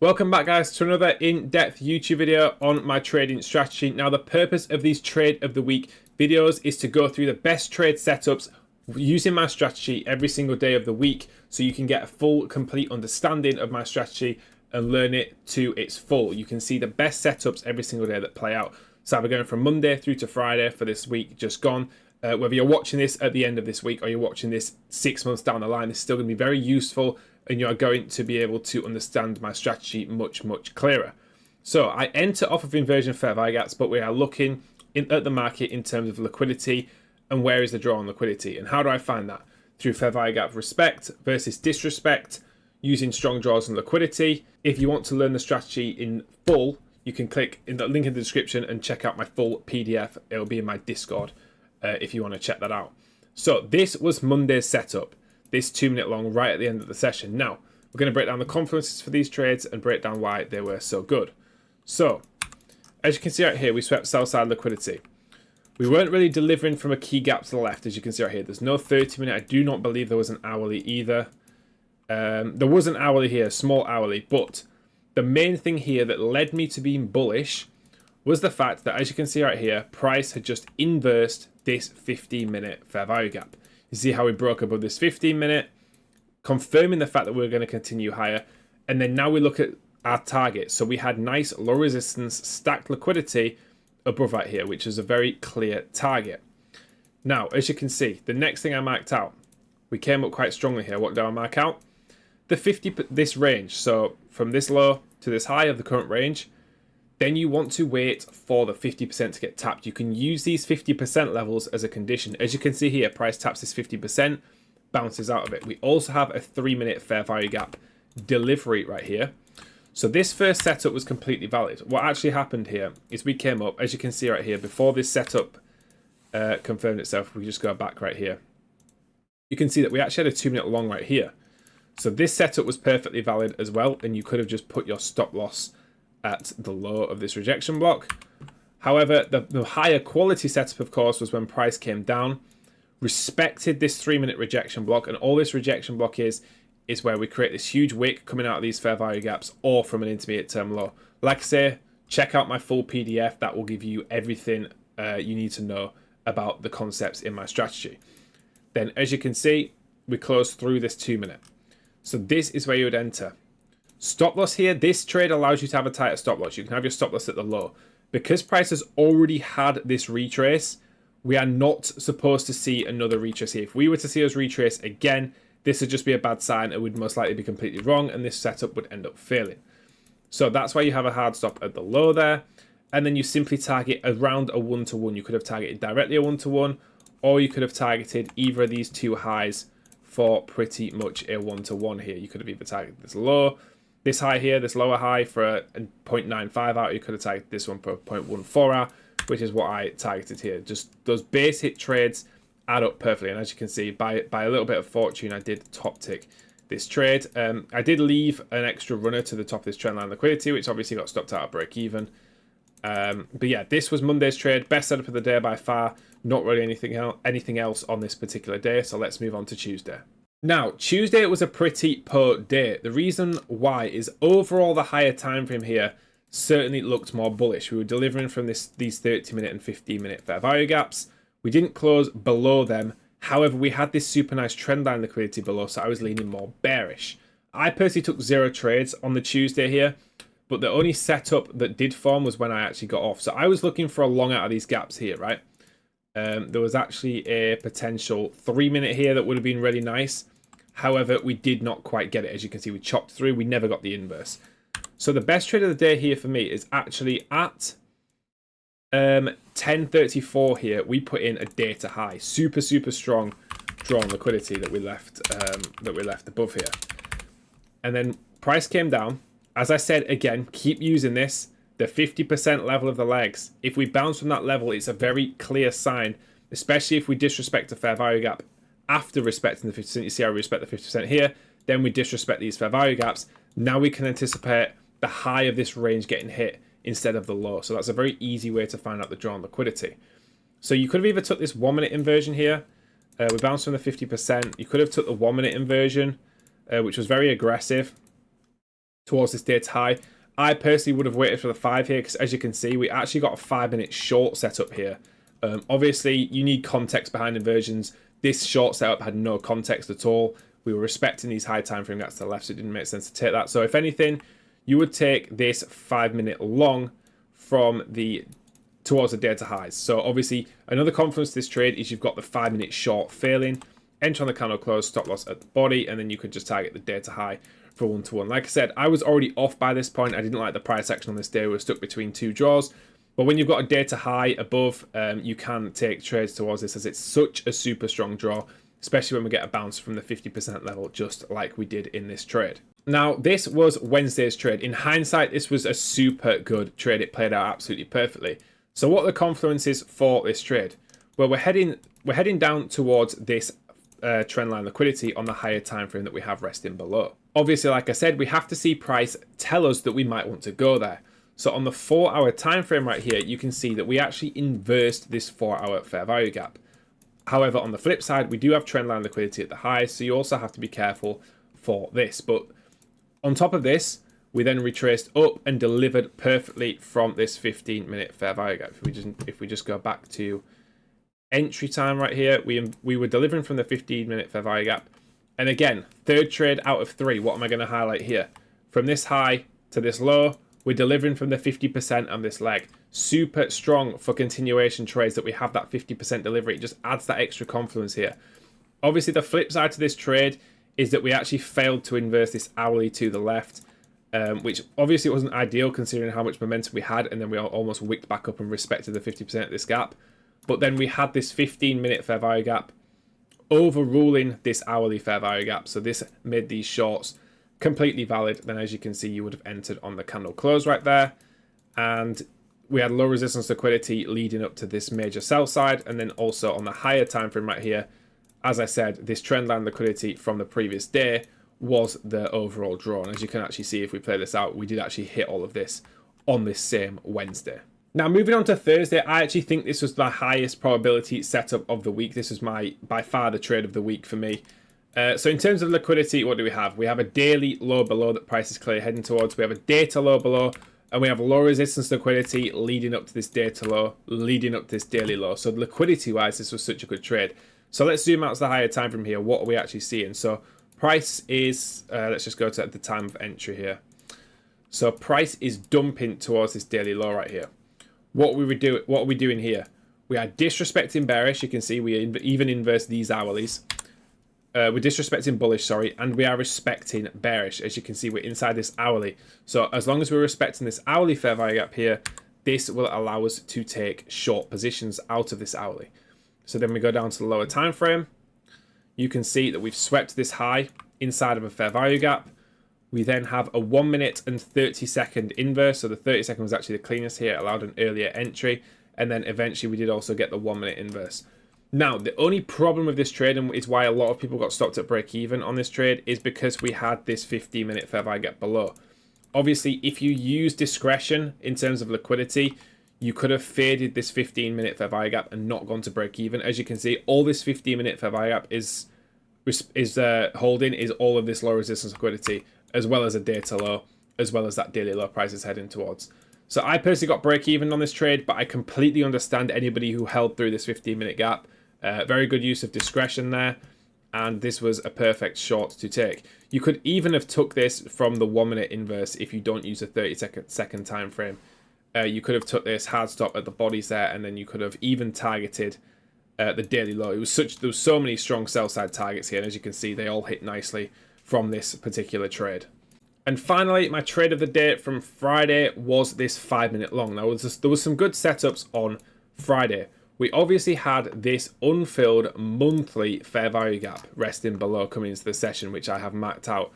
Welcome back, guys, to another in-depth YouTube video on my trading strategy. Now, the purpose of these trade of the week videos is to go through the best trade setups using my strategy every single day of the week so you can get a full, complete understanding of my strategy and learn it to its full. You can see the best setups every single day that play out. So we're going from Monday through to Friday for this week just gone. Whether you're watching this at the end of this week or you're watching this 6 months down the line, it's still going to be very useful and you're going to be able to understand my strategy much clearer. So I enter off of inversion fair value gaps, but we are looking at the market in terms of liquidity and where is the draw on liquidity. And how do I find that? Through fair value gap respect versus disrespect, using strong draws and liquidity. If you want to learn the strategy in full, you can click in the link in the description and check out my full PDF. It'll be in my Discord if you want to check that out. So this was Monday's setup. This 2 minute long right at the end of the session. Now, we're going to break down the confluences for these trades and break down why they were so good. So, as you can see right here, we swept sell side liquidity. We weren't really delivering from a key gap to the left, as you can see right here. There's no 30-minute. I do not believe there was an hourly either. There was an hourly here, small hourly, but the main thing here that led me to being bullish was the fact that, as you can see right here, price had just inversed this 15-minute fair value gap. You see how we broke above this 15-minute, confirming the fact that we're going to continue higher. And then now we look at our target. So we had nice low resistance, stacked liquidity above right here, which is a very clear target. Now, as you can see, the next thing I marked out, we came up quite strongly here. What do I mark out? The 50, this range. So from this low to this high of the current range, then you want to wait for the 50% to get tapped. You can use these 50% levels as a condition. As you can see here, price taps this 50%, bounces out of it. We also have a 3-minute fair value gap delivery right here. So this first setup was completely valid. What actually happened here is we came up, as you can see right here, before this setup confirmed itself, we just go back right here. You can see that we actually had a 2-minute long right here. So this setup was perfectly valid as well, and you could have just put your stop loss at the low of this rejection block. However, the higher quality setup, of course, was when price came down, respected this 3-minute rejection block, and all this rejection block is where we create this huge wick coming out of these fair value gaps or from an intermediate term low. Like I say, check out my full PDF. That will give you everything you need to know about the concepts in my strategy. Then, as you can see, we close through this 2-minute. So this is where you would enter. Stop loss here, this trade allows you to have a tighter stop loss. You can have your stop loss at the low. Because price has already had this retrace, we are not supposed to see another retrace here. If we were to see us retrace again, this would just be a bad sign. It would most likely be completely wrong and this setup would end up failing. So that's why you have a hard stop at the low there. And then you simply target around a 1-to-1. You could have targeted directly a 1-to-1, or you could have targeted either of these two highs for pretty much a 1-to-1 here. You could have either targeted this low, this high here, this lower high for a 0.95 out. You could have targeted this one for a 0.14 out, which is what I targeted here. Just those base hit trades add up perfectly. And as you can see, by a little bit of fortune, I did top tick this trade. I did leave an extra runner to the top of this trend line liquidity, which obviously got stopped out at break even. But yeah, this was Monday's trade. Best setup of the day by far. Not really anything else on this particular day. So let's move on to Tuesday. Now, Tuesday was a pretty poor day. The reason why is overall the higher time frame here certainly looked more bullish. We were delivering from these 30-minute and 15-minute fair value gaps. We didn't close below them. However, we had this super nice trend line liquidity below, so I was leaning more bearish. I personally took 0 trades on the Tuesday here, but the only setup that did form was when I actually got off. So I was looking for a long out of these gaps here, right? There was actually a potential 3-minute here that would have been really nice. However, we did not quite get it. As you can see, we chopped through. We never got the inverse. So the best trade of the day here for me is actually at 10.34 here. We put in a data high. Super strong drawn liquidity that we left above here. And then price came down. As I said, again, keep using this. The 50% level of the legs. If we bounce from that level, it's a very clear sign, especially if we disrespect the fair value gap after respecting the 50%. You see how we respect the 50% here. Then we disrespect these fair value gaps. Now we can anticipate the high of this range getting hit instead of the low. So that's a very easy way to find out the drawn liquidity. So you could have either took this 1-minute inversion here. We bounced from the 50%. You could have took the 1-minute inversion, which was very aggressive. towards this data high. I personally would have waited for the 5 here because, as you can see, we actually got a 5-minute short setup here. Obviously, you need context behind inversions. This short setup had no context at all. We were respecting these high time frame gaps to the left, so it didn't make sense to take that. So if anything, you would take this 5-minute long from towards the data highs. So obviously, another confluence to this trade is you've got the 5-minute short failing, enter on the candle close, stop loss at the body, and then you could just target the data high for 1-to-1. Like I said, I was already off by this point. I didn't like the price action on this day. We were stuck between 2 draws. But when you've got a data high above, you can take trades towards this, as it's such a super strong draw, especially when we get a bounce from the 50% level, just like we did in this trade. Now, this was Wednesday's trade. In hindsight, this was a super good trade. It played out absolutely perfectly. So what are the confluences for this trade? Well, we're heading down towards this trendline liquidity on the higher time frame that we have resting below. Obviously, like I said, we have to see price tell us that we might want to go there. So on the 4-hour time frame right here, you can see that we actually inversed this 4-hour fair value gap. However, on the flip side, we do have trendline liquidity at the highs, so you also have to be careful for this. But on top of this, we then retraced up and delivered perfectly from this 15-minute fair value gap. If we just go back to entry time right here, we were delivering from the 15-minute fair value gap. And again, third trade out of 3. What am I going to highlight here? From this high to this low, we're delivering from the 50% on this leg. Super strong for continuation trades that we have that 50% delivery. It just adds that extra confluence here. Obviously, the flip side to this trade is that we actually failed to inverse this hourly to the left, which obviously wasn't ideal considering how much momentum we had, and then we almost wicked back up and respected the 50% of this gap. But then we had this 15-minute fair value gap overruling this hourly fair value gap. So this made these shorts completely valid. Then as you can see, you would have entered on the candle close right there. And we had low resistance liquidity leading up to this major sell side. And then also on the higher time frame right here, as I said, this trendline liquidity from the previous day was the overall draw. And as you can actually see, if we play this out, we did actually hit all of this on this same Wednesday. Now, moving on to Thursday, I actually think this was the highest probability setup of the week. This was by far the trade of the week for me. So in terms of liquidity, what do we have? We have a daily low below that price is clearly heading towards. We have a data low below, and we have low resistance liquidity leading up to this data low, leading up to this daily low. So liquidity-wise, this was such a good trade. So let's zoom out to the higher time from here. What are we actually seeing? So price is, let's just go to the time of entry here. So price is dumping towards this daily low right here. What are we doing here? We are disrespecting bearish. You can see we even inverse these hourlies. We're disrespecting bullish, sorry, and we are respecting bearish. As you can see, we're inside this hourly. So as long as we're respecting this hourly fair value gap here, this will allow us to take short positions out of this hourly. So then we go down to the lower time frame. You can see that we've swept this high inside of a fair value gap. We then have a 1 minute and 30-second inverse. So the 30-second was actually the cleanest here, allowed an earlier entry. And then eventually we did also get the 1 minute inverse. Now, the only problem with this trade, and is why a lot of people got stopped at break even on this trade, is because we had this 15-minute fair value gap below. Obviously, if you use discretion in terms of liquidity, you could have faded this 15-minute fair value gap and not gone to break even. As you can see, all this 15-minute fair value gap is holding is all of this low resistance liquidity, as well as a data low, as well as that daily low price is heading towards. So I personally got break even on this trade, but I completely understand anybody who held through this 15-minute gap. Very good use of discretion there, and this was a perfect short to take. You could even have took this from the 1 minute inverse if you don't use a 30-second time frame. You could have took this hard stop at the bodies there, and then you could have even targeted the daily low. There was so many strong sell side targets here, and as you can see, they all hit nicely from this particular trade. And finally, my trade of the day from Friday was this 5-minute long. Now, there was some good setups on Friday. We obviously had this unfilled monthly fair value gap resting below coming into the session, which I have marked out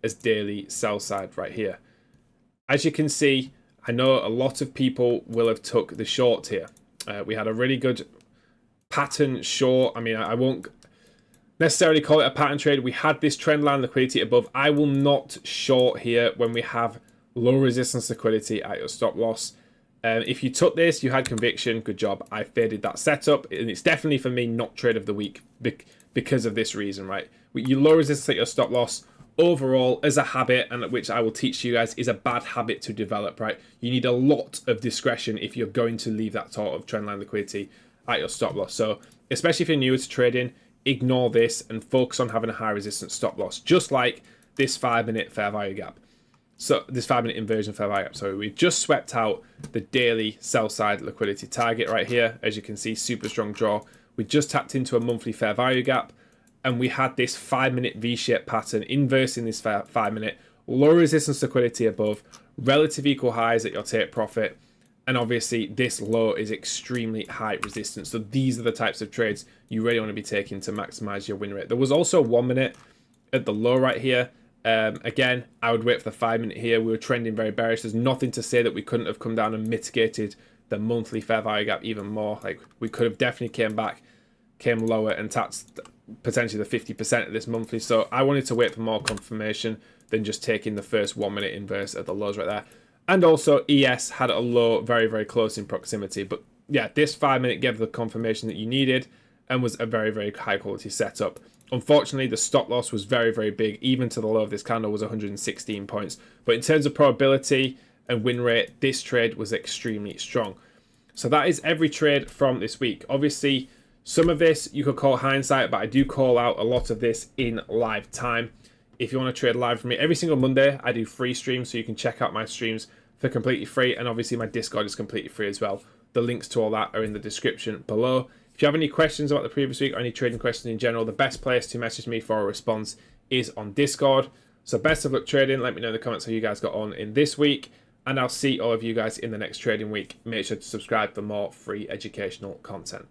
as daily sell side right here. As you can see, I know a lot of people will have took the short here. We had a really good pattern short. I mean, I won't necessarily call it a pattern trade. We had this trend line liquidity above. I will not short here when we have low resistance liquidity at your stop loss. If you took this, you had conviction, good job. I faded that setup, and it's definitely for me not trade of the week because of this reason, right? You low resistance at your stop loss, overall, as a habit, and which I will teach you guys, is a bad habit to develop, right? You need a lot of discretion if you're going to leave that sort of trendline liquidity at your stop loss. So especially if you're new to trading, ignore this and focus on having a high resistance stop loss, just like this 5-minute fair value gap. So this 5-minute inversion fair value gap, sorry, we just swept out the daily sell side liquidity target right here. As you can see, super strong draw. We just tapped into a monthly fair value gap, and we had this 5-minute V-shaped pattern inversing this 5-minute, low resistance liquidity above, relative equal highs at your take profit, and obviously this low is extremely high resistance. So these are the types of trades you really want to be taking to maximize your win rate. There was also 1 minute at the low right here. Again, I would wait for the 5-minute here. We were trending very bearish. There's nothing to say that we couldn't have come down and mitigated the monthly fair value gap even more. Like, we could have definitely came lower and tapped potentially the 50% of this monthly. So I wanted to wait for more confirmation than just taking the first 1 minute inverse at the lows right there. And also ES had a low very, very close in proximity. But yeah, this 5-minute gave the confirmation that you needed and was a very, very high quality setup. Unfortunately, the stop loss was very, very big. Even to the low of this candle was 116 points. But in terms of probability and win rate, this trade was extremely strong. So that is every trade from this week. Obviously, some of this you could call hindsight, but I do call out a lot of this in live time. If you want to trade live from me, every single Monday I do free streams, so you can check out my streams for completely free. And obviously my Discord is completely free as well. The links to all that are in the description below. If you have any questions about the previous week or any trading questions in general, the best place to message me for a response is on Discord. So best of luck trading. Let me know in the comments how you guys got on in this week. And I'll see all of you guys in the next trading week. Make sure to subscribe for more free educational content.